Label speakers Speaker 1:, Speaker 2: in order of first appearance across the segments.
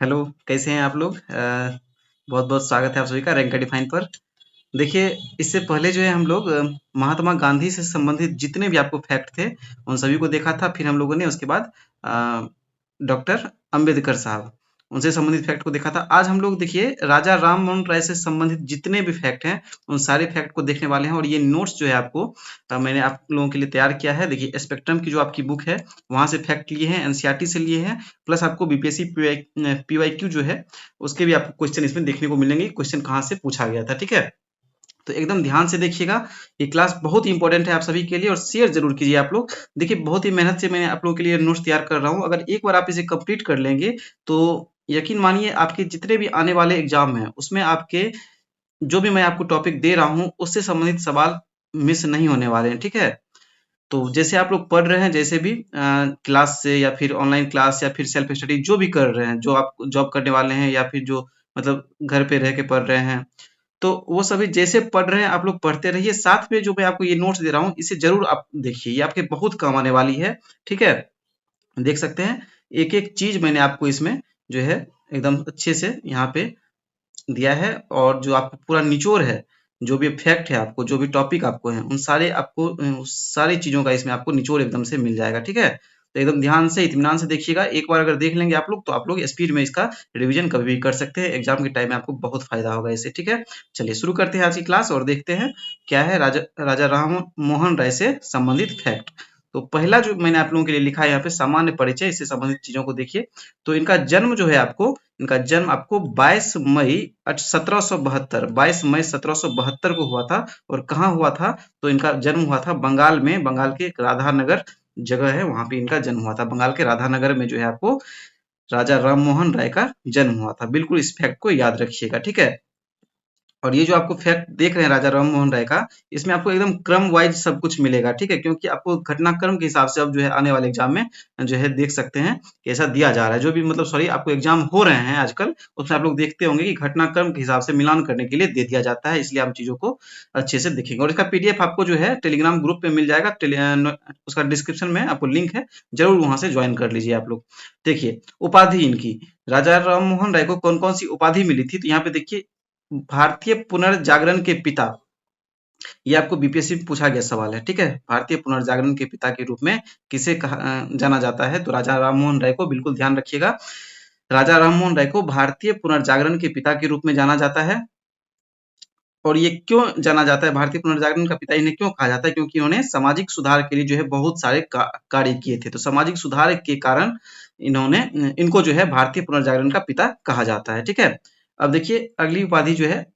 Speaker 1: Hello, कैसे हैं आप लोग? बहुत-बहुत स्वागत है आप सभी का रैंक डिफाइन पर। देखिए, इससे पहले जो है हम लोग महात्मा गांधी से संबंधित जितने भी आपको फैक्ट थे, उन सभी को देखा था। फिर हम लोगों ने उसके बाद डॉक्टर अंबेडकर साहब, उनसे संबंधित फैक्ट को देखा था। आज हम लोग देखिए राजा राम मोहन राय से संबंधित जितने भी फैक्ट हैं, उन सारे फैक्ट को देखने वाले हैं और ये नोट्स जो है आपको मैंने आप लोगों के लिए तैयार किया है। देखिए स्पेक्ट्रम की जो आपकी बुक है, वहाँ से फैक्ट लिए हैं, एनसीईआरटी से लिए हैं, प्लस आपको बीपीएससी पीवाईक्यू जो है, उसके भी आपको क्वेश्चन इसमें देखने को मिलेंगे, क्वेश्चन कहाँ से पूछा गया था, ठीक है? तो एकदम ध्यान से देखिएगा, ये क्लास बहुत ही इंपॉर्टेंट है आप सभी के लिए और शेयर जरूर कीजिए आप लोग। देखिए बहुत ही मेहनत से मैं आप लोगों के लिए नोट्स तैयार कर रहा हूँ। अगर एक बार आप इसे कंप्लीट कर लेंगे तो यकीन मानिए आपके जितने भी आने वाले एग्जाम हैं उसमें आपके जो भी मैं आपको टॉपिक दे रहा हूँ उससे संबंधित सवाल मिस नहीं होने वाले हैं, ठीक है? तो जैसे आप लोग पढ़ रहे हैं, जैसे भी क्लास से या फिर ऑनलाइन क्लास या फिर सेल्फ स्टडी जो भी कर रहे हैं, जो आप जॉब करने वाले हैं या फिर जो मतलब घर पे रह के पढ़ रहे हैं, तो वो सभी जैसे पढ़ रहे हैं आप लोग पढ़ते रहिए। साथ में जो मैं आपको ये नोट्स दे रहा हूँ इसे जरूर आप देखिए, ये आपके बहुत काम आने वाली है, ठीक है? देख सकते हैं एक एक चीज मैंने आपको इसमें जो है एकदम अच्छे से यहाँ पे दिया है और जो आपको पूरा निचोड़ है, जो भी फैक्ट है आपको, जो भी टॉपिक आपको है, उन सारे आपको उस सारी चीज़ों का इसमें आपको निचोड़ एकदम से मिल जाएगा, ठीक है? तो एकदम ध्यान से, इत्मीनान से देखिएगा। एक बार अगर देख लेंगे आप लोग, तो आप लोग स्पीड में इसका रिवीजन कभी भी कर सकते हैं। एग्ज़ाम के टाइम में आपको बहुत फ़ायदा होगा इससे, ठीक है? चलिए शुरू करते हैं आज की क्लास और देखते हैं क्या है राजा राजा राम मोहन राय से संबंधित फैक्ट। तो पहला जो मैंने आप लोगों के लिए लिखा है यहाँ पे सामान्य परिचय, इससे संबंधित चीज़ों को देखिए। तो इनका जन्म जो है आपको इनका जन्म आपको 22 मई 1772 को हुआ था। और कहाँ हुआ था? तो इनका जन्म हुआ था बंगाल में, बंगाल के एक राधानगर जगह है, वहां पे इनका जन्म हुआ था। बंगाल के राधानगर में जो है आपको राजा राम मोहन राय का जन्म हुआ था। बिल्कुल इस फैक्ट को याद रखिएगा, ठीक है? और ये जो आपको फैक्ट देख रहे हैं राजा राम मोहन राय का, इसमें आपको एकदम क्रम वाइज सब कुछ मिलेगा, ठीक है? क्योंकि आपको घटनाक्रम के हिसाब से अब जो है आने वाले एग्जाम में जो है देख सकते हैं कि ऐसा दिया जा रहा है। जो भी मतलब सॉरी आपको एग्जाम हो रहे हैं आजकल, उसमें आप लोग देखते होंगे कि घटनाक्रम के हिसाब से मिलान करने के लिए दे दिया जाता है, इसलिए आप चीजों को अच्छे से देखेंगे। और इसका पीडीएफ आपको जो है टेलीग्राम ग्रुप पे मिल जाएगा। उसका डिस्क्रिप्शन में आपको लिंक है, जरूर वहां से ज्वाइन कर लीजिए आप लोग। देखिए उपाधि इनकी, राजा राम मोहन राय को कौन कौन सी उपाधि मिली थी, तो यहाँ पे देखिए भारतीय पुनर्जागरण के पिता, ये आपको बीपीएससी में पूछा गया सवाल है, ठीक है? भारतीय पुनर्जागरण के पिता के रूप में किसे जाना जाता है? तो राजा राममोहन राय को, बिल्कुल ध्यान रखिएगा। राजा राममोहन राय को भारतीय पुनर्जागरण के पिता के रूप में जाना जाता है। और ये क्यों जाना जाता है भारतीय पुनर्जागरण का पिता, इन्हें क्यों कहा जाता है? क्योंकि इन्होंने सामाजिक सुधार के लिए जो है बहुत सारे कार्य किए थे। तो सामाजिक सुधार के कारण इन्होंने इनको जो है भारतीय पुनर्जागरण का पिता कहा जाता है, ठीक है? अब देखिए अगली उपाधि जो है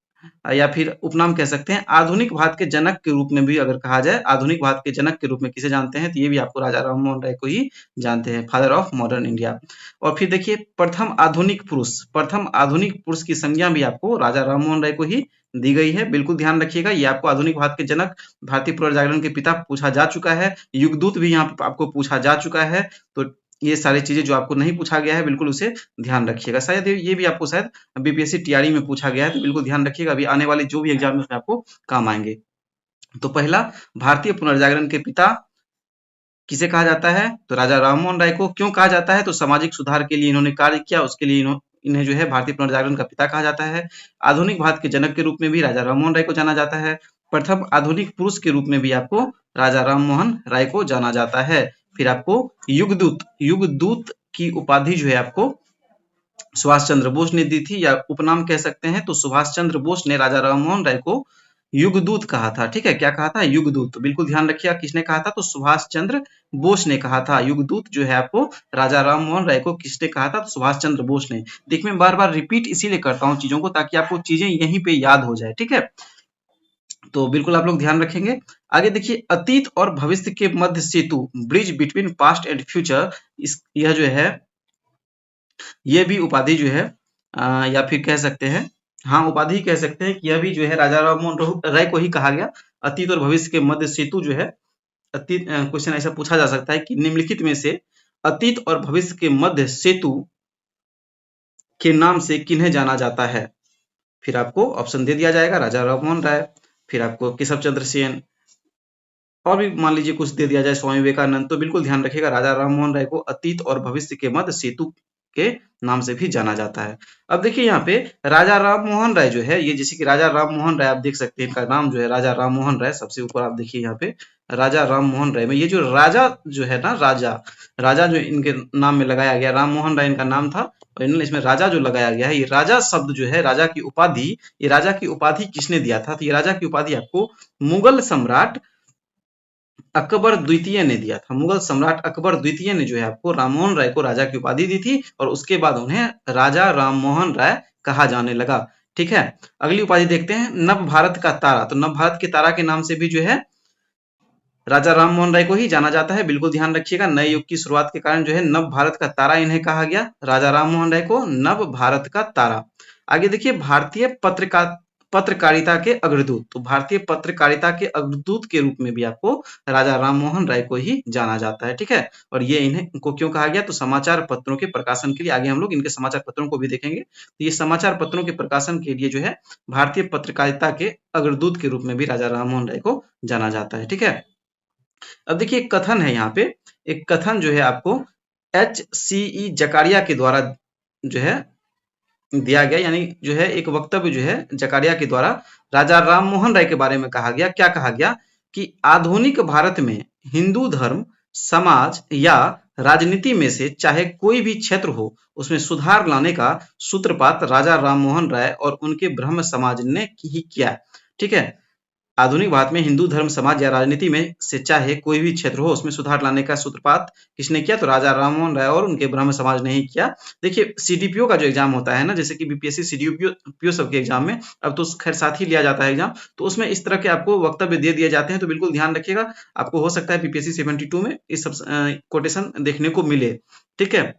Speaker 1: या फिर उपनाम कह सकते हैं, आधुनिक भारत के जनक के रूप में भी अगर कहा जाए, आधुनिक भारत के जनक के रूप में किसे जानते हैं? तो ये भी आपको राजा राममोहन राय को ही जानते हैं, फादर ऑफ मॉडर्न इंडिया। और फिर देखिए प्रथम आधुनिक पुरुष की संज्ञा भी आपको राजा राममोहन राय को ही दी गई है। बिल्कुल ध्यान रखिएगा, ये आपको आधुनिक भारत के जनक, भारतीय पुनर्जागरण के पिता पूछा जा चुका है। युगदूत भी यहाँ पे आपको पूछा जा चुका है। तो ये सारी चीजें जो आपको नहीं पूछा गया है, बिल्कुल उसे ध्यान रखिएगा। शायद ये भी आपको शायद बीपीएससी टीआरई में पूछा गया है, तो बिल्कुल ध्यान रखिएगा। अभी आने वाले जो भी एग्जाम है उसमें आपको काम आएंगे। तो पहला, भारतीय पुनर्जागरण के पिता किसे कहा जाता है? तो राजा राममोहन राय को। क्यों कहा जाता है? तो सामाजिक सुधार के लिए इन्होंने कार्य किया, उसके लिए इन्हें जो है भारतीय पुनर्जागरण का पिता कहा जाता है। आधुनिक भारत के जनक के रूप में भी राजा राममोहन राय को जाना जाता है। प्रथम आधुनिक पुरुष के रूप में भी आपको राजा राममोहन राय को जाना जाता है। फिर आपको युगदूत की उपाधि जो है आपको सुभाष चंद्र बोस ने दी थी, या उपनाम कह सकते हैं। तो सुभाष चंद्र बोस ने राजा राममोहन राय को युगदूत कहा था, ठीक है? क्या कहा था? युगदूत। बिल्कुल ध्यान रखिएगा, किसने कहा था? तो सुभाष चंद्र बोस ने कहा था। युगदूत जो है आपको राजा राममोहन राय को किसने कहा था? तो सुभाष चंद्र बोस ने। देखिए मैं बार बार रिपीट इसीलिए करता हूँ चीजों को, ताकि आपको चीजें यहीं पे याद हो जाए, ठीक है? तो बिल्कुल आप लोग ध्यान रखेंगे। आगे देखिए, अतीत और भविष्य के मध्य सेतु, bridge between past and future, इस यह जो है ये भी उपाधि जो है या फिर कह सकते हैं, हाँ उपाधि कह सकते हैं कि यह भी जो है राजा राममोहन राय को ही कहा गया। अतीत और भविष्य के मध्य सेतु जो है, अतीत क्वेश्चन ऐसा पूछा जा सकता है कि निम्नलिखित में से अतीत और भविष्य के मध्य सेतु के नाम से किन्हें जाना जाता है? फिर आपको ऑप्शन दे दिया जाएगा, राजा राममोहन राय, फिर आपको केशव चंद्र सेन, और भी मान लीजिए कुछ दे दिया जाए, स्वामी विवेकानंद। तो बिल्कुल ध्यान रखिएगा, राजा राममोहन राय को अतीत और भविष्य के मध्य सेतु के नाम से भी जाना जाता है। अब देखिए यहाँ पे राजा राम मोहन राय जो है, ये जैसे कि राजा राम मोहन राय आप देख सकते हैं, इनका नाम जो है राजा राम मोहन राय, सबसे ऊपर आप देखिए यहाँ पे राजा राम मोहन राय में ये जो राजा जो है ना, राजा राजा जो इनके नाम में लगाया गया, राम मोहन राय इनका नाम था और इन्होंने इसमें राजा जो लगाया गया है, ये राजा शब्द जो है, राजा की उपाधि, ये राजा की उपाधि किसने दिया था? तो ये राजा की उपाधि आपको मुगल सम्राट अकबर द्वितीय ने दिया था। मुगल सम्राट अकबर द्वितीय ने जो है आपको राममोहन राय को राजा की उपाधि दी थी और उसके बाद उन्हें राजा राममोहन राय कहा जाने लगा। ठीक है, अगली उपाधि देखते हैं, नव भारत का तारा। तो नव भारत के तारा के नाम से भी जो है राजा राममोहन राय को ही जाना जाता है, बिल्कुल ध्यान रखिएगा। नए युग की शुरुआत के कारण जो है नव भारत का तारा इन्हें कहा गया, राजा राममोहन राय को नव भारत का तारा। आगे देखिए, भारतीय पत्रकारिता के अग्रदूत। तो भारतीय पत्रकारिता के अग्रदूत के रूप में भी आपको राजा राममोहन राय को ही जाना जाता है। ठीक है, और ये इनको क्यों कहा गया? तो समाचार पत्रों के प्रकाशन के लिए, आगे हम लोग इनके समाचार पत्रों को भी देखेंगे। तो ये समाचार पत्रों के प्रकाशन के लिए जो है भारतीय पत्रकारिता के अग्रदूत के रूप में भी राजा राममोहन राय को जाना जाता है। ठीक है, अब देखिए एक कथन है यहाँ पे, एक कथन जो है आपको HCE जकारिया के द्वारा जो है दिया गया, यानी जो है एक वक्तव्य जो है जकारिया के द्वारा राजा राममोहन राय के बारे में कहा गया। क्या कहा गया कि आधुनिक भारत में हिंदू धर्म, समाज या राजनीति में से चाहे कोई भी क्षेत्र हो, उसमें सुधार लाने का सूत्रपात राजा राममोहन राय और उनके ब्रह्म समाज ने ही किया। ठीक है, आधुनिक भारत में हिंदू धर्म, समाज या राजनीति में से चाहे कोई भी क्षेत्र हो, उसमें सुधार लाने का सूत्रपात किसने किया? तो राजा राममोहन राय और उनके ब्रह्म समाज ने ही किया। देखिए सीडीपीओ का जो एग्जाम होता है ना, जैसे कि बीपीएससी सीडीपीओ सबके एग्जाम में, अब तो खैर साथ ही लिया जाता है एग्जाम, तो उसमें इस तरह के आपको वक्तव्य दे दिए जाते हैं, तो बिल्कुल ध्यान रखिएगा। आपको हो सकता है बीपीएससी 72 में इस सब कोटेशन देखने को मिले। ठीक है,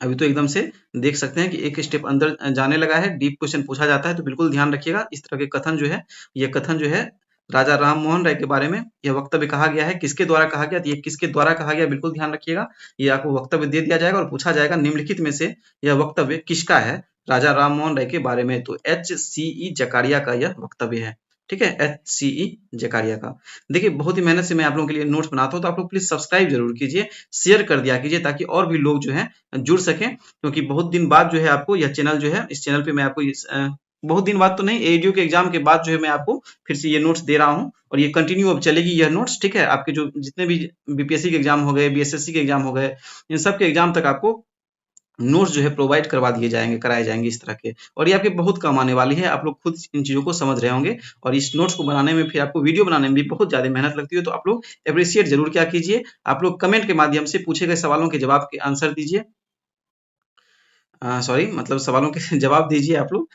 Speaker 1: अभी तो एकदम से देख सकते हैं कि एक स्टेप अंदर जाने लगा है, डीप क्वेश्चन पूछा जाता है, तो बिल्कुल ध्यान रखिएगा। इस तरह के कथन जो है, ये कथन जो है राजा राममोहन राय के बारे में यह वक्तव्य कहा गया है, किसके द्वारा कहा गया? तो ये किसके द्वारा कहा गया, बिल्कुल ध्यान रखिएगा। ये आपको वक्तव्य दे दिया जाएगा और पूछा जाएगा निम्नलिखित में से यह वक्तव्य किसका है? राजा राममोहन राय के बारे में। तो HCE जकारिया का यह वक्तव्य है। ठीक है, HCE जकारिया का। देखिए बहुत ही मेहनत से मैं आप लोगों के लिए नोट्स बनाता हूँ, तो आप लोग प्लीज सब्सक्राइब जरूर कीजिए, शेयर कर दिया कीजिए, ताकि और भी लोग जो है जुड़ सकें, क्योंकि बहुत दिन बाद जो है आपको यह चैनल जो है, इस चैनल पे मैं आपको बहुत दिन बाद तो नहीं, एडीओ के एग्जाम के बाद जो है मैं आपको फिर से ये नोट्स दे रहा हूँ और ये कंटिन्यू अब चलेगी यह नोट्स। ठीक है, आपके जो जितने भी बीपीएससी के एग्जाम हो गए, बीएसएससी के एग्जाम हो गए, इन सब के एग्जाम तक आपको नोट्स जो है प्रोवाइड करवा दिए जाएंगे, कराए जाएंगे इस तरह के, और ये आपके बहुत काम आने वाली है। आप लोग खुद इन चीजों को समझ रहे होंगे और इस नोट्स को बनाने में, फिर आपको वीडियो बनाने में भी बहुत ज्यादा मेहनत लगती है, तो आप लोग अप्रिशिएट जरूर क्या कीजिए, आप लोग कमेंट के माध्यम से पूछे गए सवालों के जवाब के आंसर दीजिए, सॉरी मतलब सवालों के जवाब दीजिए आप लोग,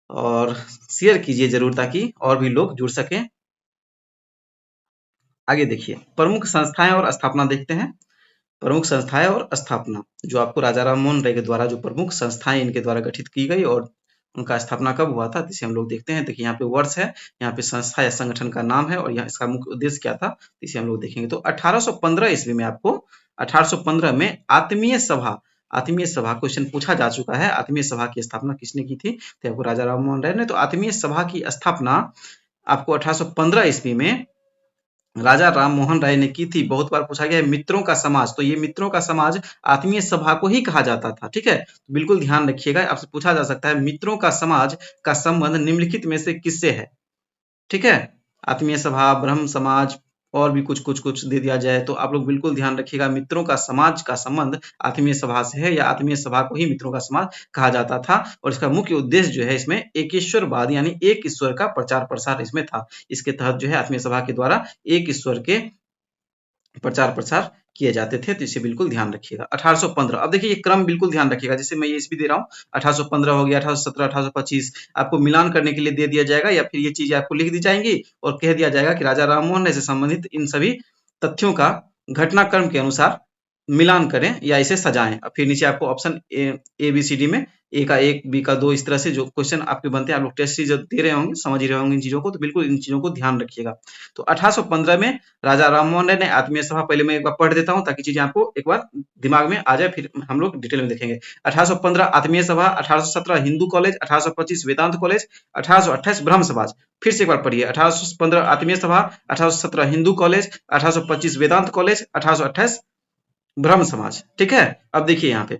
Speaker 1: और शेयर कीजिए जरूर ताकि और भी लोग जुड़ सकें। आगे देखिए, प्रमुख संस्थाएं और स्थापना देखते हैं। प्रमुख संस्थाएं और स्थापना, जो आपको राजा राममोहन राय के द्वारा जो प्रमुख संस्थाएं इनके द्वारा गठित की गई और उनका स्थापना कब हुआ था, जिसे हम लोग देखते हैं। देखिए यहाँ पे वर्ष है, यहाँ पे संस्था या संगठन का नाम है और यहाँ इसका मुख्य उद्देश्य क्या था, इसे हम लोग देखेंगे। तो 1815 ईस्वी में आपको 1815 में आत्मीय सभा क्वेश्चन पूछा जा चुका है, आत्मीय सभा की स्थापना किसने की थी? तो आपको राजा राममोहन राय ने। तो आत्मीय सभा की स्थापना आपको 1815 ईस्वी में राजा राममोहन राय ने की थी। बहुत बार पूछा गया है मित्रों का समाज, तो ये मित्रों का समाज आत्मीय सभा को ही कहा जाता था। ठीक है, तो बिल्कुल ध्यान रखिएगा, आपसे पूछा जा सकता है मित्रों का समाज का संबंध निम्नलिखित में से किससे है? ठीक है, आत्मीय सभा, ब्रह्म समाज और भी कुछ दे दिया जाए, तो आप लोग बिल्कुल ध्यान रखिएगा, मित्रों का समाज का संबंध आत्मीय सभा से है, या आत्मीय सभा को ही मित्रों का समाज कहा जाता था। और इसका मुख्य उद्देश्य जो है इसमें एकेश्वरवाद यानी एक ईश्वर का प्रचार प्रसार इसमें था। इसके तहत जो है आत्मीय सभा के द्वारा एक ईश्वर के प्रचार प्रसार किए जाते थे, तो इसे बिल्कुल ध्यान रखिएगा। 1815, अब देखिए ये क्रम बिल्कुल ध्यान रखिएगा, जैसे मैं ये इस भी दे रहा हूँ, 1815 हो गया, 1817, 1825, आपको मिलान करने के लिए दे दिया जाएगा, या फिर ये चीजें आपको लिख दी जाएंगी और कह दिया जाएगा कि राजा राममोहन राय से संबंधित इन सभी तथ्यों का घटनाक्रम के अनुसार मिलान करें या इसे सजाएं। फिर नीचे आपको option A B C D में ए का 1, बी का 2, इस तरह से जो क्वेश्चन आपके बनते हैं, आप लोग टेस्ट सीरीज दे रहे होंगे, समझ ही रहे होंगे इन चीजों को, तो बिल्कुल इन चीजों को ध्यान रखिएगा। तो 1815 में राजा राममोहन राय ने आत्मीय सभा, पहले मैं एक बार पढ़ देता हूँ ताकि चीजें आपको एक बार दिमाग में आ जाए, फिर हम लोग डिटेल में देखेंगे। 1815 आत्मीय सभा, 1817 हिंदू कॉलेज, 1825 वेदांत कॉलेज, 1828 ब्रह्म समाज। फिर से एक बार पढ़िए, 1815 आत्मीय सभा, 1817 हिंदू कॉलेज, 1825 वेदांत कॉलेज, 1828 ब्रह्म समाज। ठीक है, अब देखिए यहाँ पे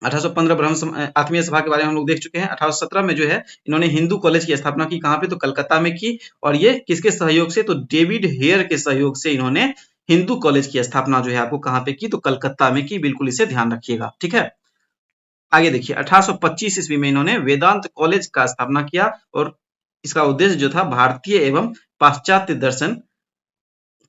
Speaker 1: 1815 आत्मीय सभा के बारे में हम लोग देख चुके हैं। 1817 में जो है इन्होंने हिंदू कॉलेज की स्थापना की, कहाँ पे, तो कलकत्ता में की। और ये किसके सहयोग से, तो डेविड हेयर के सहयोग से इन्होंने हिंदू कॉलेज की स्थापना जो है आपको कहाँ पे की, तो कलकत्ता में की। बिल्कुल इसे ध्यान रखिएगा, ठीक है। आगे देखिए 1825 ईस्वी में इन्होंने वेदांत कॉलेज का स्थापना किया और इसका उद्देश्य जो था भारतीय एवं पाश्चात्य दर्शन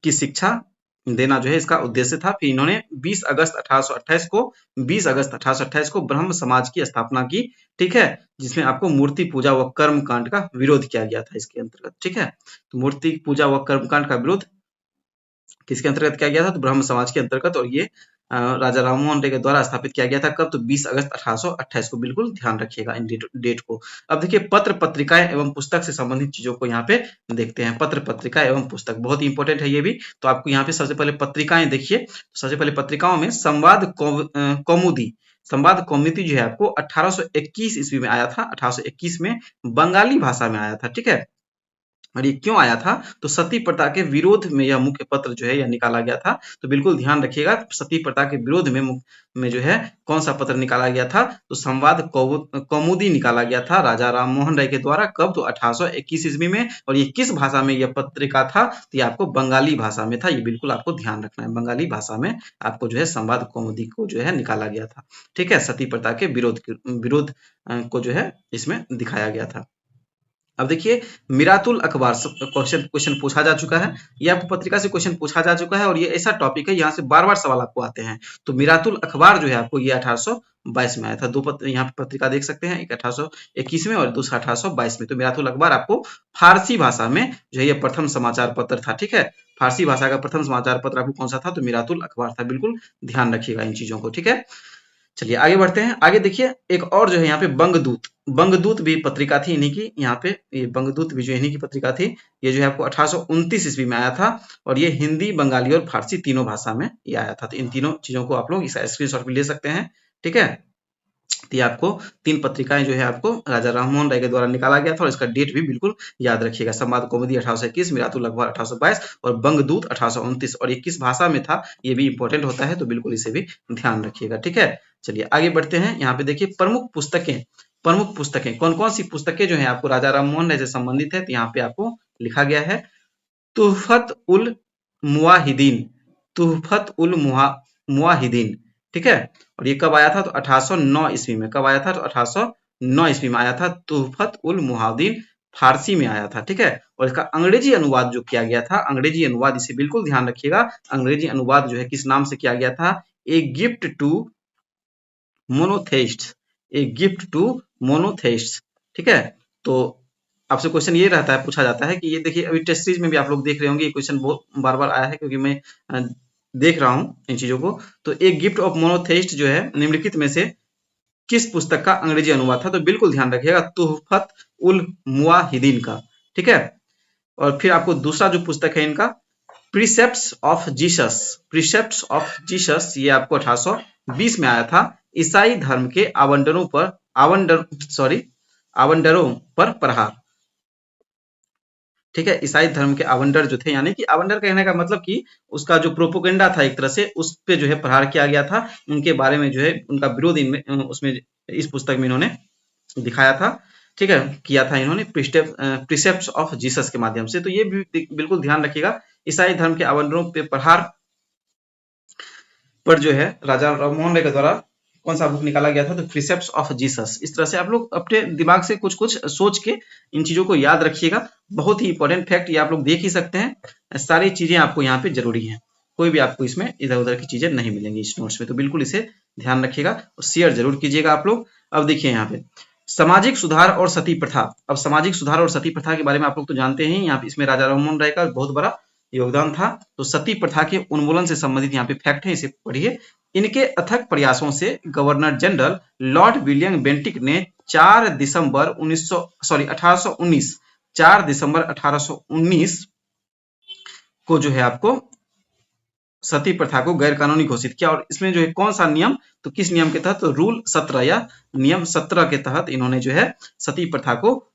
Speaker 1: की शिक्षा देना जो है इसका उद्देश्य था। फिर इन्होंने 20 अगस्त 1828 को 20 अगस्त 1828 को ब्रह्म समाज की स्थापना की, ठीक है, जिसमें आपको मूर्ति पूजा व कर्म कांड का विरोध किया गया था इसके अंतर्गत, ठीक है। तो मूर्ति पूजा व कर्म कांड का विरोध किसके अंतर्गत किया गया था, तो ब्रह्म समाज के अंतर्गत। और ये राजा राममोहन राय के द्वारा स्थापित किया गया था, कब, तो 20 अगस्त 1828 को। बिल्कुल ध्यान रखिएगा इन डेट को। अब देखिए पत्र पत्रिकाएं एवं पुस्तक से संबंधित चीजों को यहाँ पे देखते हैं। पत्र पत्रिका एवं पुस्तक बहुत ही इंपॉर्टेंट है ये भी। तो आपको यहाँ पे सबसे पहले पत्रिकाएं देखिए। सबसे पहले पत्रिकाओं में कौमुदी संवाद कौमुदी जो है आपको 1821 ईस्वी में आया था। 1821 में बंगाली भाषा में आया था, ठीक है। और ये क्यों आया था, तो सती प्रथा के विरोध में यह मुख्य पत्र जो है यह निकाला गया था। तो बिल्कुल ध्यान रखिएगा, सती प्रथा के विरोध में जो है कौन सा पत्र निकाला गया था, तो संवाद कौमुदी निकाला गया था राजा राममोहन राय के द्वारा, कब, तो 1821 ईस्वी में। और ये किस भाषा में यह पत्रिका था, तो ये आपको बंगाली भाषा में था। ये बिल्कुल आपको ध्यान रखना है, बंगाली भाषा में आपको जो है संवाद कौमुदी को जो है निकाला गया था, ठीक है। सती प्रथा के विरोध को जो है इसमें दिखाया गया था। अब देखिए मिरातुल अखबार क्वेश्चन पूछा जा चुका है। ये आपको पत्रिका से क्वेश्चन पूछा जा चुका है और ये ऐसा टॉपिक है यहाँ से बार बार सवाल आपको आते हैं। तो मिरातुल अखबार जो है आपको ये 1822 में आया था। दो यहाँ पे पत्रिका देख सकते हैं, एक 1821 में और दूसरा 1822 में। तो मिरातुल अखबार आपको फारसी भाषा में जो है ये प्रथम समाचार पत्र था, ठीक है। फारसी भाषा का प्रथम समाचार पत्र आपको कौन सा था, तो मिरातुल अखबार था। बिल्कुल ध्यान रखिएगा इन चीजों को, ठीक है। चलिए आगे बढ़ते हैं। आगे देखिए एक और जो है यहाँ पे बंगदूत भी पत्रिका थी इन्हीं की। यहाँ पे ये बंगदूत भी जो इन्हीं की पत्रिका थी। ये जो है आपको 1829 ईस्वी में आया था और ये हिंदी, बंगाली और फारसी तीनों भाषा में ये आया था। तो इन तीनों चीजों को आप लोग इसका स्क्रीनशॉट भी ले सकते हैं, ठीक है। तो ये आपको तीन पत्रिकाएं जो है आपको राजा राममोहन राय के द्वारा निकाला गया था और इसका डेट भी बिल्कुल याद रखिएगा। संवाद कौमुदी 1821, मिरातुल अखबार 1822 और बंगदूत 1829। और ये किस भाषा में था ये भी इंपॉर्टेंट होता है, तो बिल्कुल इसे भी ध्यान रखिएगा, ठीक है। चलिए आगे बढ़ते हैं। यहाँ पे देखिए प्रमुख पुस्तकें कौन कौन सी पुस्तकें जो है आपको राजा राममोहन राय से संबंधित है, तो यहाँ पे आपको लिखा गया है तुहफत उल मुवाहिदीन, तुहफत उल मुवाहिदीन, ठीक है। और ये कब आया था, तो 1809 ईस्वी में। कब आया था, तो 1809 ईस्वी में आया था। तुहफत उल मुवाहिदीन फारसी में आया था, ठीक है। और इसका अंग्रेजी अनुवाद जो किया गया था, अंग्रेजी अनुवाद, इसे बिल्कुल ध्यान रखिएगा, अंग्रेजी अनुवाद जो है किस नाम से किया गया था, a gift to monotheists, a gift to monotheists, ठीक है। तो आपसे क्वेश्चन ये रहता है, पूछा जाता है कि ये देखिए अभी टेस्ट सीरीज में भी आप लोग देख रहे होंगे, ये क्वेश्चन बहुत बार बार आया है क्योंकि मैं देख रहा हूँ इन चीजों को। तो एक गिफ्ट ऑफ मोनोथेइस्ट जो है निम्नलिखित में से किस पुस्तक का अंग्रेजी अनुवाद था, तो बिल्कुल ध्यान रखिएगा तुहफत उल मुवाहिदीन का, ठीक है। और फिर आपको दूसरा जो पुस्तक है इनका precepts of Jesus, precepts of Jesus, ये आपको 1820 में आया था। ईसाई धर्म के आवंडरों पर प्रहार, ठीक है। ईसाई धर्म के आवंडर जो थे, यानी कि आवंडर कहने का मतलब कि उसका जो प्रोपोगेंडा था एक तरह से, उस पे जो है प्रहार किया गया था। उनके बारे में जो है उनका विरोध इनमें उसमें इस पुस्तक में इन्होंने दिखाया था, ठीक है, किया था इन्होंने प्रीसेप्ट्स ऑफ जीसस के माध्यम से। तो ये भी बिल्कुल ध्यान रखिएगा, ईसाई धर्म के आवंडरों पे प्रहार पर जो है राजा राममोहन राय के द्वारा कौन सा बुक निकाला गया था, तो प्रीसेप्ट्स ऑफ जीसस। इस तरह से आप लोग अपने दिमाग से कुछ कुछ सोच के इन चीजों को याद रखिएगा। बहुत ही इंपॉर्टेंट फैक्ट ये आप लोग देख ही सकते हैं। सारी चीजें आपको यहाँ पे जरूरी है, कोई भी आपको इसमें इधर उधर की चीजें नहीं मिलेंगी इस नोट्स में। तो बिल्कुल इसे ध्यान रखिएगा और शेयर जरूर कीजिएगा आप लोग। अब देखिए यहाँ पे सामाजिक सुधार और सती प्रथा। अब सामाजिक सुधार और सती प्रथा के बारे में आप लोग तो जानते हैं, यहाँ पे इसमें राजा राममोहन राय का बहुत बड़ा योगदान था। तो सती प्रथा के उन्मूलन से संबंधित यहाँ पे फैक्ट है, इसे पढ़िए। इनके अथक प्रयासों से governor general Lord William Bentinck ने 4 दिसंबर 1819 4 दिसंबर 1819 को जो है आपको सती प्रथा को गैर कानूनी घोषित किया। और इसमें जो है कौन सा नियम, तो किस नियम के तहत, तो रूल 17 या नियम 17 के तहत इन्होंने जो है सती प्रथा को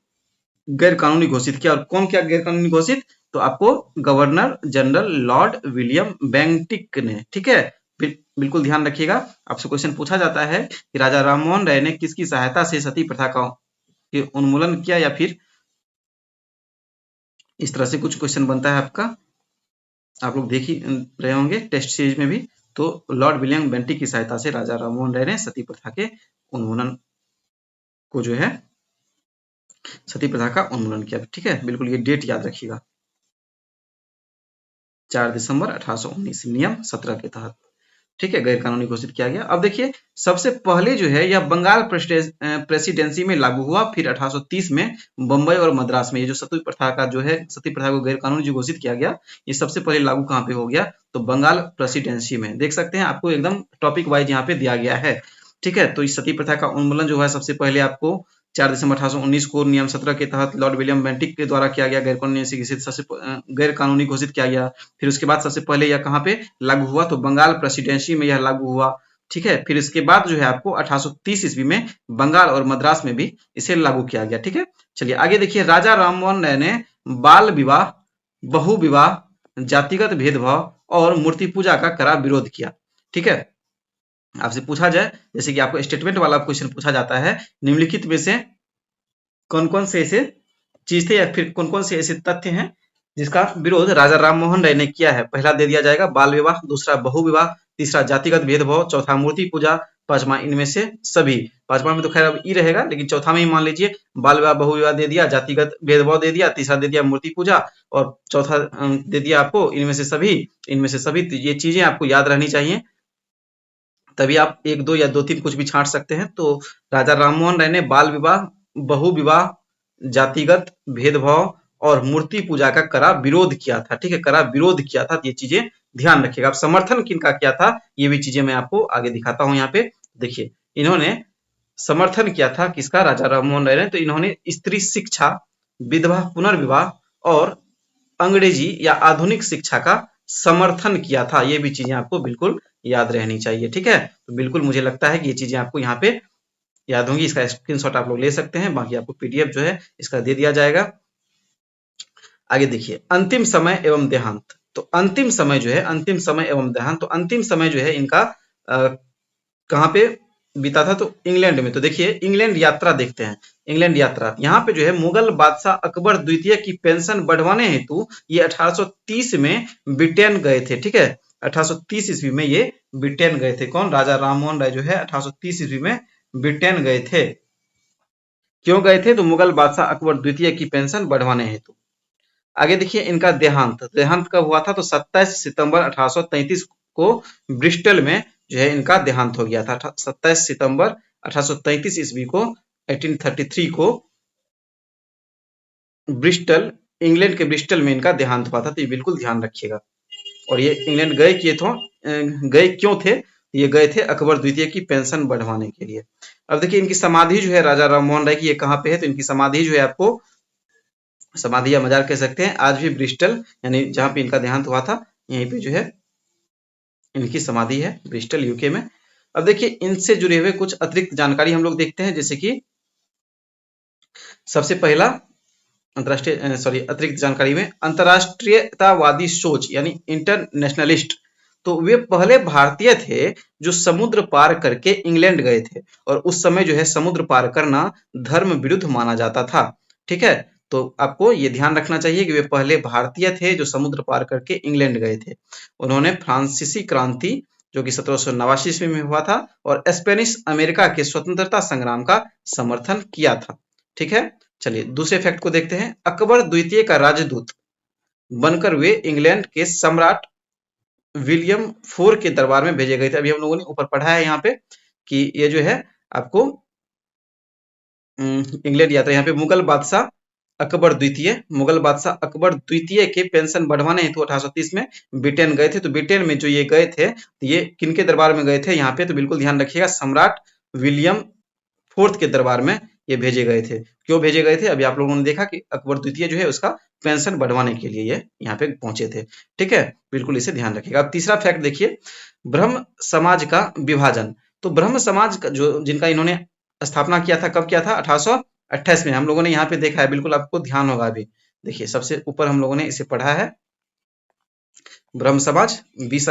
Speaker 1: गैर कानूनी घोषित किया। और कौन क्या गैर कानूनी घोषित, तो आपको governor general Lord William Bentinck ने, ठीक है। बिल्कुल ध्यान रखिएगा। आपसे क्वेश्चन पूछा जाता है कि राजा राममोहन राय ने किसकी सहायता से सती प्रथा का के उन्मूलन किया, या फिर इस तरह से कुछ क्वेश्चन बनता है आपका, आप लोग देख ही रहे होंगे टेस्ट सीरीज में भी। तो लॉर्ड विलियम बेंटिक की सहायता से राजा राममोहन राय ने सती प्रथा के उन्मूलन को जो है सती प्रथा का उन्मूलन किया। ठीक है, बिल्कुल ये डेट याद रखिएगा, 4 दिसंबर 1819 नियम 17 के तहत। ठीक है, गैर कानूनी घोषित किया गया। अब देखिए, सबसे पहले जो है यह बंगाल प्रेसिडेंसी में लागू हुआ, फिर 1830 में बंबई और मद्रास में। ये जो सती प्रथा का जो है, सती प्रथा को गैर कानूनी जो घोषित किया गया, ये सबसे पहले लागू कहाँ पे हो गया, तो बंगाल प्रेसिडेंसी में। देख सकते हैं, आपको एकदम टॉपिक वाइज यहाँ पे दिया गया है। ठीक है, तो इस सती प्रथा का उन्मूलन जो है सबसे पहले आपको 4 दिसंबर 1819 को नियम 17 के तहत लॉर्ड विलियम बेंटिक के द्वारा किया गया, गैर कानूनी घोषित किया गया। फिर उसके बाद सबसे पहले यह कहाँ पे लागू हुआ, तो बंगाल प्रेसिडेंसी में यह लागू हुआ। ठीक है, फिर इसके बाद जो है आपको 1830 ईस्वी में बंगाल और मद्रास में भी इसे लागू किया गया। ठीक है, चलिए आगे देखिए, राजा राममोहन राय ने बाल विवाह, बहु विवाह, जातिगत भेदभाव और मूर्ति पूजा का कड़ा विरोध किया। ठीक है, आपसे पूछा जाए, जैसे कि आपको स्टेटमेंट वाला क्वेश्चन पूछा जाता है, निम्नलिखित में से कौन कौन से ऐसे चीज थे, या फिर कौन कौन से ऐसे तथ्य हैं जिसका विरोध राजा राममोहन राय ने किया है। पहला दे दिया जाएगा बाल विवाह, दूसरा बहु विवाह, तीसरा जातिगत भेदभाव, चौथा मूर्ति पूजा, पांचवा इनमें से सभी। पांचवा में तो खैर अब ई रहेगा, लेकिन चौथा में ही मान लीजिए बाल विवाह, बहु विवाह दे दिया, जातिगत भेदभाव दे दिया, तीसरा दे दिया मूर्ति पूजा, और चौथा दे दिया आपको इनमें से सभी। इनमें से सभी ये चीजें आपको याद रहनी चाहिए, तभी आप एक दो या दो तीन कुछ भी छांट सकते हैं। तो राजा राममोहन राय ने बाल विवाह, बहु विवाह, जातिगत भेदभाव और मूर्ति पूजा का कड़ा विरोध किया था। ठीक है, कड़ा विरोध किया था, ये चीजें ध्यान रखिएगा। अब समर्थन किनका किया था, ये भी चीजें मैं आपको आगे दिखाता हूं। यहाँ पे देखिए, इन्होंने समर्थन किया था किसका, राजा राममोहन राय ने। तो इन्होंने स्त्री शिक्षा, विधवा पुनर्विवाह और अंग्रेजी या आधुनिक शिक्षा का समर्थन किया था। ये भी चीजें आपको बिल्कुल याद रहनी चाहिए। ठीक है, तो बिल्कुल मुझे लगता है कि ये चीजें आपको यहाँ पे याद होंगी। इसका स्क्रीनशॉट आप लोग ले सकते हैं, बाकी आपको पीडीएफ जो है इसका दे दिया जाएगा। आगे देखिए, अंतिम समय एवं देहांत। तो अंतिम समय जो है, अंतिम समय एवं देहांत, तो अंतिम समय जो है इनका कहाँ पे बीता था, तो इंग्लैंड में। तो देखिए, इंग्लैंड यात्रा देखते हैं। इंग्लैंड यात्रा, यहाँ पे जो है मुगल बादशाह अकबर द्वितीय की पेंशन बढ़वाने हेतु ये 1830 में ब्रिटेन गए थे। ठीक है, 1830 ईस्वी में ये ब्रिटेन गए थे। कौन, राजा राममोहन राय जो है 1830 ईस्वी में ब्रिटेन गए थे। क्यों गए थे, तो मुगल बादशाह अकबर द्वितीय की पेंशन बढ़वाने हेतु। आगे देखिए, इनका देहांत, देहांत कब हुआ था, तो 27 सितंबर 1833 को ब्रिस्टल में जो है इनका देहांत हो गया था। 27 सितंबर 1833 ईस्वी को, 1833 को ब्रिस्टल, इंग्लैंड के ब्रिस्टल में इनका देहांत हुआ था। तो ये बिल्कुल ध्यान रखिएगा। और ये इंग्लैंड गए क्यों थे, ये गए थे अकबर द्वितीय की पेंशन बढ़वाने के लिए। अब देखिए, इनकी समाधि जो है राजा राममोहन राय की, ये कहाँ पे है, तो इनकी समाधि जो है आपको, समाधि या मजार कह सकते हैं, आज भी ब्रिस्टल यानी जहां पे इनका देहांत हुआ था, यहीं पे जो है इनकी समाधि है, ब्रिस्टल यूके में। अब देखिए, इनसे जुड़े हुए कुछ अतिरिक्त जानकारी हम लोग देखते हैं, जैसे कि सबसे पहला अतिरिक्त जानकारी में अंतरराष्ट्रीयतावादी सोच यानी इंटरनेशनलिस्ट। तो वे पहले भारतीय थे जो समुद्र पार करके इंग्लैंड गए थे, और उस समय जो है समुद्र पार करना धर्म विरुद्ध माना जाता था। ठीक है, तो आपको ये ध्यान रखना चाहिए कि वे पहले भारतीय थे जो समुद्र पार करके इंग्लैंड गए थे। उन्होंने फ्रांसीसी क्रांति जो कि 1789 ईस्वी में हुआ था, और स्पेनिश अमेरिका के स्वतंत्रता संग्राम का समर्थन किया था। ठीक है, चलिए दूसरे फैक्ट को देखते हैं। अकबर द्वितीय का राजदूत बनकर वे इंग्लैंड के सम्राट विलियम फोर के दरबार में भेजे गए थे। अभी हम लोगों ने ऊपर पढ़ा है यहाँ पे कि ये जो है आपको इंग्लैंड यात्रा, यहाँ पे मुगल बादशाह अकबर द्वितीय के पेंशन बढ़वाने हेतु 1830 में ब्रिटेन गए थे। तो ब्रिटेन में जो ये गए थे, तो ये किनके दरबार में गए थे, यहाँ पे तो बिल्कुल ध्यान रखिएगा, सम्राट विलियम फोर्थ के दरबार में ये भेजे गए थे। क्यों भेजे गए थे, अभी आप लोगों ने देखा कि अकबर द्वितीय जो है उसका पेंशन बढ़वाने के लिए ये यहाँ पे पहुंचे थे। ठीक है, बिल्कुल इसे ध्यान रखिएगा। अब तीसरा फैक्ट देखिए, ब्रह्म समाज का विभाजन। तो ब्रह्म समाज का जो जिनका इन्होंने स्थापना किया था, कब किया था, 1828 में। हम लोगों ने यहाँ पे देखा है, बिल्कुल आपको ध्यान होगा। अभी देखिए, सबसे ऊपर हम लोगों ने इसे पढ़ा है, ब्रह्म समाज 20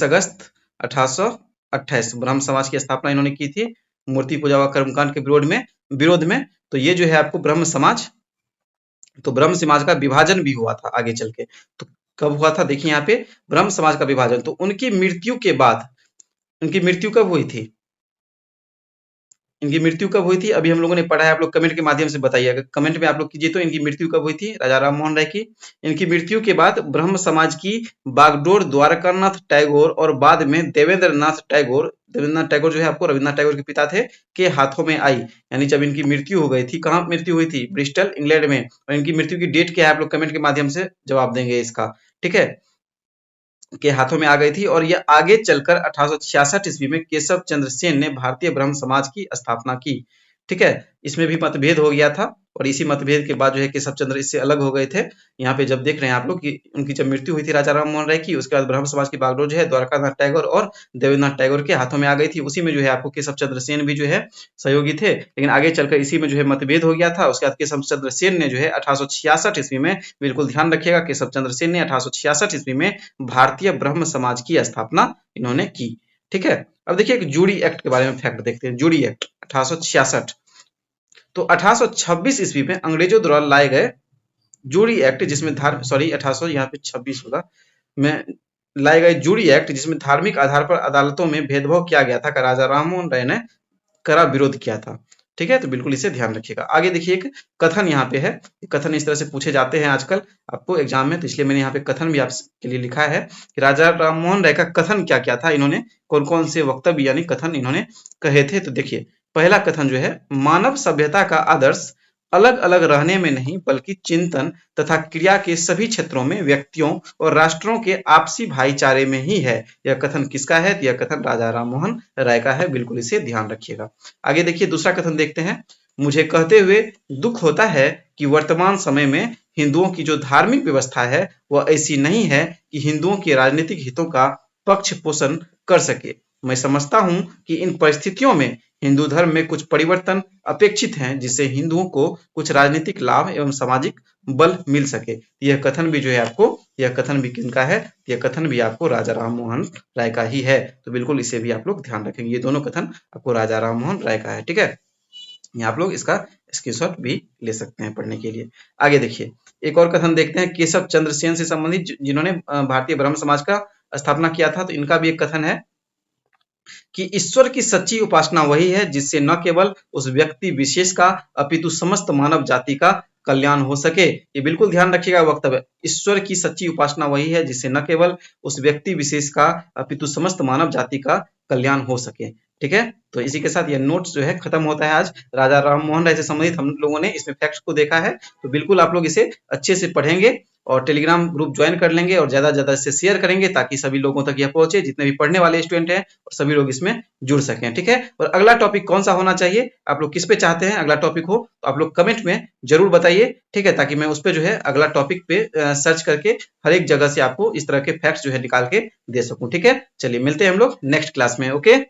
Speaker 1: अगस्त 1828 ब्रह्म समाज की स्थापना इन्होंने की थी मूर्ति पूजा व कर्मकांड के विरोध में। तो ये जो है आपको ब्रह्म समाज, तो ब्रह्म समाज का विभाजन भी हुआ था आगे चल के। तो कब हुआ था देखिए यहाँ पे ब्रह्म समाज का विभाजन, तो उनकी मृत्यु के बाद, उनकी मृत्यु कब हुई थी, इनकी मृत्यु कब हुई थी अभी हम लोगों ने पढ़ा है, आप लोग कमेंट के माध्यम से बताइएगा, कमेंट में आप लोग कीजिए तो इनकी मृत्यु कब हुई थी राजा राम मोहन राय की। इनकी मृत्यु के बाद ब्रह्म समाज की बागडोर द्वारकानाथ टैगोर और बाद में देवेंद्रनाथ टैगोर जो है आपको रविन्द्रनाथ टैगोर के पिता थे, के हाथों में आई। यानी जब इनकी मृत्यु हो गई थी, कहाँ मृत्यु हुई थी, ब्रिस्टल इंग्लैंड में। और इनकी मृत्यु की डेट क्या है आप लोग कमेंट के माध्यम से जवाब देंगे इसका, ठीक है, के हाथों में आ गई थी। और यह आगे चलकर 1866 ईस्वी में केशव चंद्र सेन ने भारतीय ब्रह्म समाज की स्थापना की, ठीक है। इसमें भी मतभेद हो गया था और इसी मतभेद के बाद जो है केशव चंद्र इससे अलग हो गए थे। यहाँ पे जब देख रहे हैं आप लोग कि उनकी जब मृत्यु हुई थी राजा राम मोहन राय की, उसके बाद ब्रह्म समाज की बागडोर जो है द्वारकानाथ टैगोर और देवेंद्रनाथ टैगोर के हाथों में आ गई थी। उसी में जो है आपको केशव चंद्र सेन भी जो है सहयोगी थे, लेकिन आगे चलकर इसी में जो है मतभेद हो गया था। उसके बाद केशव चंद्र सेन ने जो है 1866 ईस्वी में, बिल्कुल ध्यान रखिएगा, केशव चंद्र सेन ने 1866 ईस्वी में भारतीय ब्रह्म समाज की स्थापना इन्होंने की, ठीक है। अब देखिए एक जूरी एक्ट के बारे में फैक्ट देखते हैं। जूरी एक्ट 1866, तो 1826 ईस्वी में अंग्रेजों द्वारा लाए गए जूरी एक्ट, जिसमें 1800 यहाँ पे 26 होगा, में लाए गए जूरी एक्ट जिसमें धार्मिक आधार पर अदालतों में भेदभाव किया गया था, का राजा राममोहन राय ने कड़ा विरोध किया था, ठीक है। तो बिल्कुल इसे ध्यान रखिएगा। आगे देखिए एक कथन यहाँ पे है, कथन इस तरह से पूछे जाते हैं आजकल आपको एग्जाम में, तो इसलिए मैंने यहाँ पे कथन भी आपके लिए लिखा है कि राजा राममोहन राय का कथन क्या क्या था, इन्होंने कौन कौन से वक्तव्य यानी कथन इन्होंने कहे थे। तो देखिए पहला कथन जो है, मानव सभ्यता का आदर्श अलग अलग रहने में नहीं बल्कि चिंतन तथा क्रिया के सभी क्षेत्रों में व्यक्तियों और राष्ट्रों के आपसी भाईचारे में ही है। यह कथन किसका है, तो यह कथन राजा राममोहन राय का है, बिल्कुल इसे ध्यान रखिएगा। आगे देखिए दूसरा कथन देखते हैं। मुझे कहते हुए दुख होता है कि वर्तमान समय में हिंदुओं की जो धार्मिक व्यवस्था है वह ऐसी नहीं है कि हिंदुओं के राजनीतिक हितों का पक्ष पोषण कर सके। मैं समझता हूं कि इन परिस्थितियों में हिंदू धर्म में कुछ परिवर्तन अपेक्षित हैं, जिससे हिंदुओं को कुछ राजनीतिक लाभ एवं सामाजिक बल मिल सके। यह कथन भी जो है आपको, यह कथन भी किनका है, यह कथन भी आपको राजा राममोहन राय का ही है। तो बिल्कुल इसे भी आप लोग ध्यान रखेंगे, ये दोनों कथन आपको राजा राममोहन राय का है, ठीक है। यहाँ आप लोग इसका स्क्रीनशॉट भी ले सकते हैं पढ़ने के लिए। आगे देखिए एक और कथन देखते हैं, केशव चंद्र सेन से संबंधित, जिन्होंने भारतीय ब्रह्म समाज का स्थापना किया था। तो इनका भी एक कथन है कि ईश्वर की सच्ची उपासना वही है जिससे न केवल उस व्यक्ति विशेष का अपितु समस्त मानव जाति का कल्याण हो सके। ये बिल्कुल ध्यान रखिएगा वक्तव्य, ईश्वर की सच्ची उपासना वही है जिससे न केवल उस व्यक्ति विशेष का अपितु समस्त मानव जाति का कल्याण हो सके, ठीक है। तो इसी के साथ यह नोट्स जो है खत्म होता है। आज राजा राममोहन राय से संबंधित हम लोगों ने इसमें फैक्ट्स को देखा है, तो बिल्कुल आप लोग इसे अच्छे से पढ़ेंगे और टेलीग्राम ग्रुप ज्वाइन कर लेंगे और ज्यादा से ज्यादा इसे शेयर करेंगे ताकि सभी लोगों तक यह पहुंचे, जितने भी पढ़ने वाले स्टूडेंट हैं और सभी लोग इसमें जुड़ सकें, ठीक है। और अगला टॉपिक कौन सा होना चाहिए, आप लोग किस पे चाहते हैं अगला टॉपिक हो, तो आप लोग कमेंट में जरूर बताइए, ठीक है, ताकि मैं उस पे जो है अगला टॉपिक पे सर्च करके हर एक जगह से आपको इस तरह के फैक्ट्स जो है निकाल के दे सकूं, ठीक है। चलिए मिलते हैं हम लोग नेक्स्ट क्लास में, ओके।